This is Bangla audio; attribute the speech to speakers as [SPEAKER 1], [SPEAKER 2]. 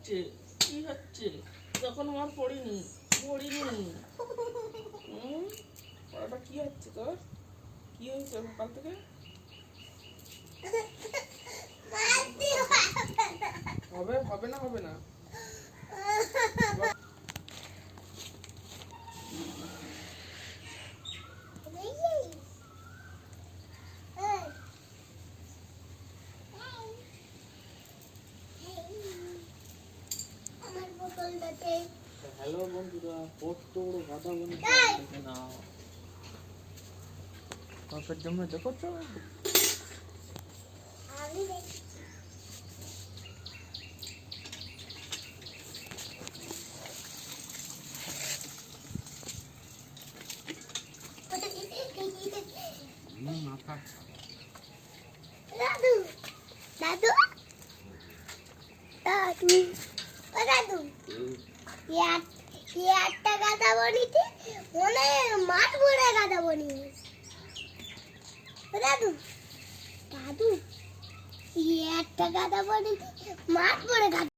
[SPEAKER 1] হচ্ছে কি হচ্ছে? যখন আমার পড়িনি পড়াটা কি হচ্ছে তোর? কি হয়েছে সকাল থেকে? হবে হবে না হবে না? হ্যালো বন্ধুরা, কত বড় গাধা বন্ধু দেখে নাও। বাপের জন্য দেখছো? মাথা
[SPEAKER 2] দাদু দাদু দাদু দাদু একটা গাধা বনিতে মনে মাঠ ভরে গাধা বনি দাদু দাদু একটা গাধা বনিতে মাঠ ভরে গাধা